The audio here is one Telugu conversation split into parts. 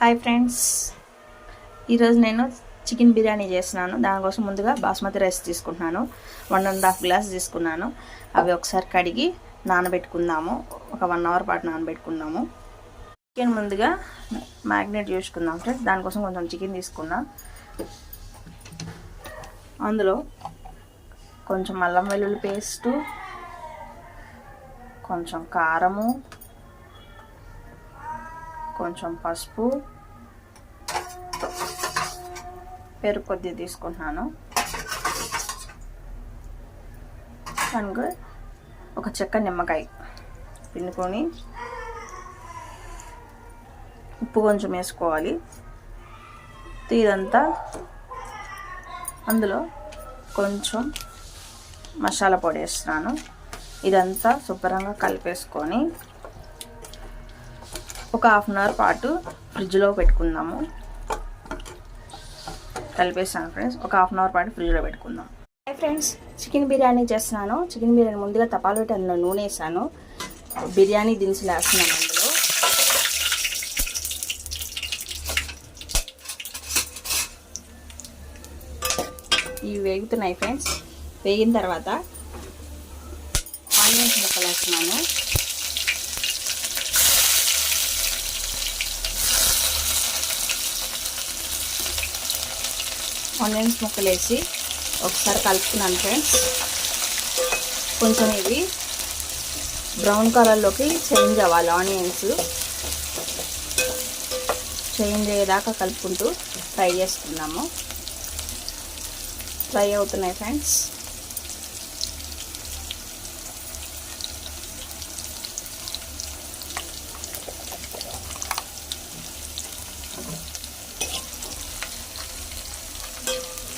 హాయ్ ఫ్రెండ్స్, ఈరోజు నేను చికెన్ బిర్యానీ చేస్తున్నాను. దానికోసం ముందుగా బాస్మతి రైస్ తీసుకుంటున్నాను. 1.5 గ్లాస్ తీసుకున్నాను. అవి ఒకసారి కడిగి నానబెట్టుకుందాము. ఒక 1 అవర్ పాటు నానబెట్టుకుందాము. చికెన్ ముందుగా మ్యాగ్నేట్ చేసుకుందాం ఫ్రెండ్స్. దానికోసం కొంచెం చికెన్ తీసుకున్నాం. అందులో కొంచెం అల్లం వెల్లుల్లి పేస్టు, కొంచెం కారము, కొంచెం పసుపు, పెరుగు కొద్దిగా తీసుకుంటున్నాను. దానికి ఒక చెక్క నిమ్మకాయ పిండుకొని ఉప్పు కొంచెం వేసుకోవాలి. ఇదంతా అందులో కొంచెం మసాలా పొడి వేస్తున్నాను. ఇదంతా శుభ్రంగా కలిపేసుకొని ఒక 1/2 అవర్ పాటు ఫ్రిడ్జ్లో పెట్టుకుందాము. కలిపేసాను ఫ్రెండ్స్. ఒక 1/2 అవర్ పాటు ఫ్రిడ్జ్లో పెట్టుకుందాం. హాయ్ ఫ్రెండ్స్, చికెన్ బిర్యానీ చేస్తున్నాను. చికెన్ బిర్యానీ ముందుగా తపాలు పెట్టి అందులో నూనె వేసాను. బిర్యానీ దినుసులు వేస్తున్నాను. అందులో ఇవి వేగుతున్నాయి ఫ్రెండ్స్. వేగిన తర్వాత ఆనియన్స్ ముక్కలు వేస్తున్నాను. ఆనియన్స్ ముక్కలు వేసి ఒకసారి కలుపుతున్నాను ఫ్రెండ్స్. కొంచెం ఇవి బ్రౌన్ కలర్లోకి చేంజ్ అవ్వాలి. ఆనియన్స్ చేంజ్ అయ్యేదాకా కలుపుకుంటూ ఫ్రై చేసుకున్నాము. ఫ్రై అవుతున్నాయి ఫ్రెండ్స్.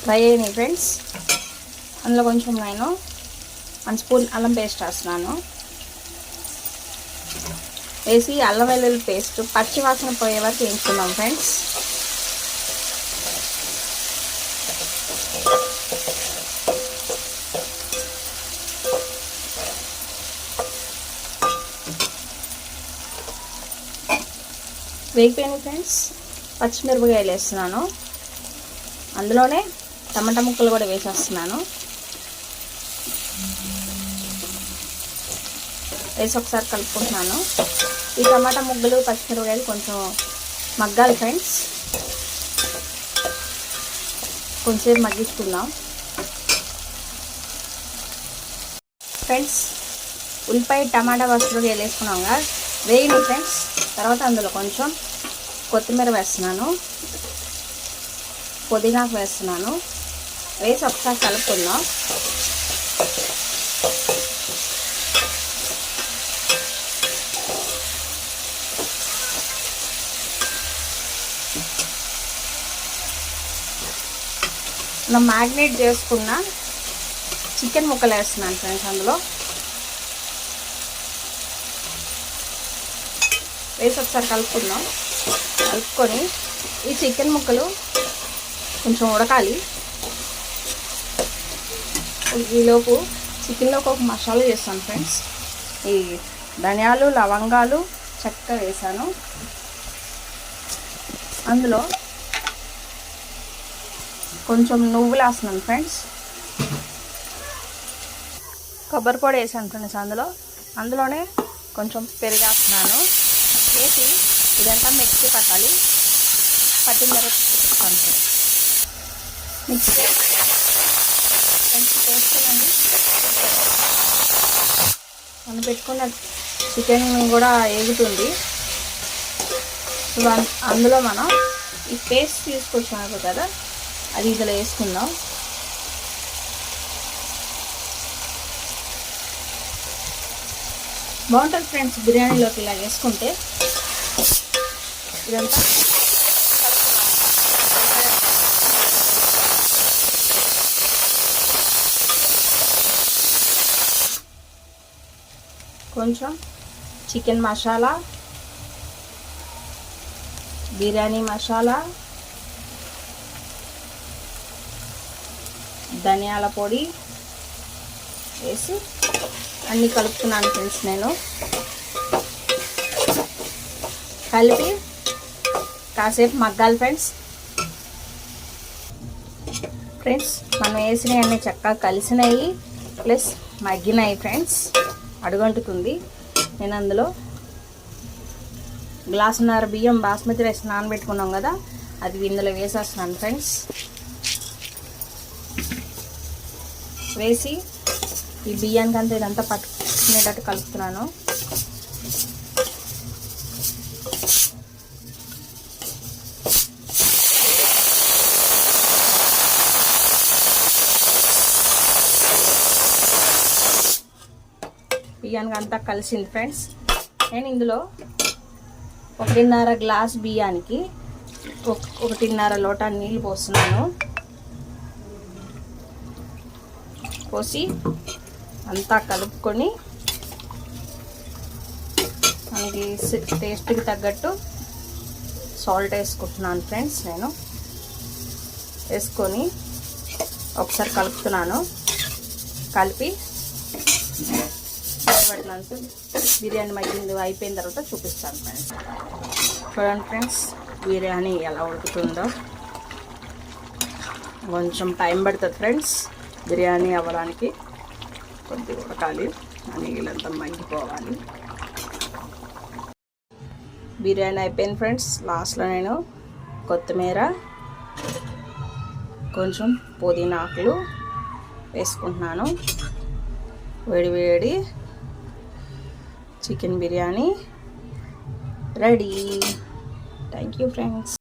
ఫ్రై అయినాయి ఫ్రెండ్స్. అందులో కొంచెం నేను 1 స్పూన్ అల్లం పేస్ట్ వేస్తున్నాను. వేసి అల్లం వెల్లుల్లి పేస్ట్ పచ్చి వాసన పోయే వరకు వేయించుకుందాం ఫ్రెండ్స్. వేగిపోయినాయి ఫ్రెండ్స్. పచ్చిమిరపకాయలు వేస్తున్నాను. అందులోనే టమాటా ముక్కలు కూడా వేసేస్తున్నాను. వేసి ఒకసారి కలుపుకుంటున్నాను. ఈ టమాటా ముక్కలు పచ్చిమిరపకాయలు కొంచెం మగ్గాలి ఫ్రెండ్స్. కొంచెం మగ్గించుకుందాం ఫ్రెండ్స్. ఉల్లిపాయ టమాటా పచ్చిమిరపకాయలు వేసుకున్నాం కదా, వేగినాయి ఫ్రెండ్స్. తర్వాత అందులో కొంచెం కొత్తిమీర వేస్తున్నాను, పుదీనాకు వేస్తున్నాను. వేసి ఒకసారి కలుపుకుందాం. మనం మ్యాగ్నేట్ చేసుకున్న చికెన్ ముక్కలు వేస్తున్నాను ఫ్రెండ్స్. అందులో వేసి ఒకసారి కలుపుకుందాం. కలుపుకొని ఈ చికెన్ ముక్కలు కొంచెం ఉడకాలి. ఈలోపు చికెన్లోకి ఒక మసాలా చేస్తాను ఫ్రెండ్స్. ఈ ధనియాలు, లవంగాలు, చెక్క వేసాను. అందులో కొంచెం నువ్వులు వేస్తున్నాను ఫ్రెండ్స్. కొబ్బరి పొడి వేసాను ఫ్రెండ్స్. అందులోనే కొంచెం పెరుగు వేస్తున్నాను. వేసి ఇదంతా మిక్సీ పట్టాలి. పట్టిన తర్వాత మిక్సీ వేసుకోండి. మనం పెట్టుకున్న చికెన్ కూడా వేగుతుంది. అందులో మనం ఈ పేస్ట్ తీసుకొచ్చాము కదా, అది ఇందులో వేసుకుందాం. బాగుంటుంది ఫ్రెండ్స్ బిర్యానీలోకి ఇలా వేసుకుంటే. ఇదంతా కొంచెం చికెన్ మసాలా, బిర్యానీ మసాలా, ధనియాల పొడి వేసి అన్నీ కలుపుతున్నాను ఫ్రెండ్స్. నేను కలిపి కాసేపు మగ్గాలి ఫ్రెండ్స్. మనం వేసినవన్నీ చక్కగా కలిసినాయి ప్లస్ మగ్గినాయి ఫ్రెండ్స్. అడుగంటుతుంది. నేను అందులో గ్లాసున్నర బియ్యం బాస్మతి రైస్ నానబెట్టుకున్నాం కదా, అది ఇందులో వేసేస్తున్నాను ఫ్రెండ్స్. వేసి ఈ బియ్యానికి అంతా ఇదంతా పట్టుకునేటట్టు కలుపుతున్నాను. బియ్యానికి అంతా కలిసింది ఫ్రెండ్స్. నేను ఇందులో 1.5 గ్లాస్ బియ్యానికి 1.5 లోటా నీళ్ళు పోస్తున్నాను. పోసి అంతా కలుపుకొని మనకి టేస్ట్కి తగ్గట్టు సాల్ట్ వేసుకుంటున్నాను ఫ్రెండ్స్. నేను వేసుకొని ఒకసారి కలుపుతున్నాను. కలిపి పట్టినంత బిర్యానీ మగ్గింది అయిపోయిన తర్వాత చూపిస్తాను ఫ్రెండ్స్. చూడండి ఫ్రెండ్స్, బిర్యానీ ఎలా ఉడుకుతుందో. కొంచెం టైం పడుతుంది ఫ్రెండ్స్ బిర్యానీ అవ్వడానికి. కొద్దిగా ఉడకాలి, నీళ్ళంతా మగ్గిపోవాలి. బిర్యానీ అయిపోయింది ఫ్రెండ్స్. లాస్ట్లో నేను కొత్తిమీర, కొంచెం పుదీనా ఆకులు వేసుకుంటున్నాను. వేడి వేడి chicken biryani ready. Thank you friends.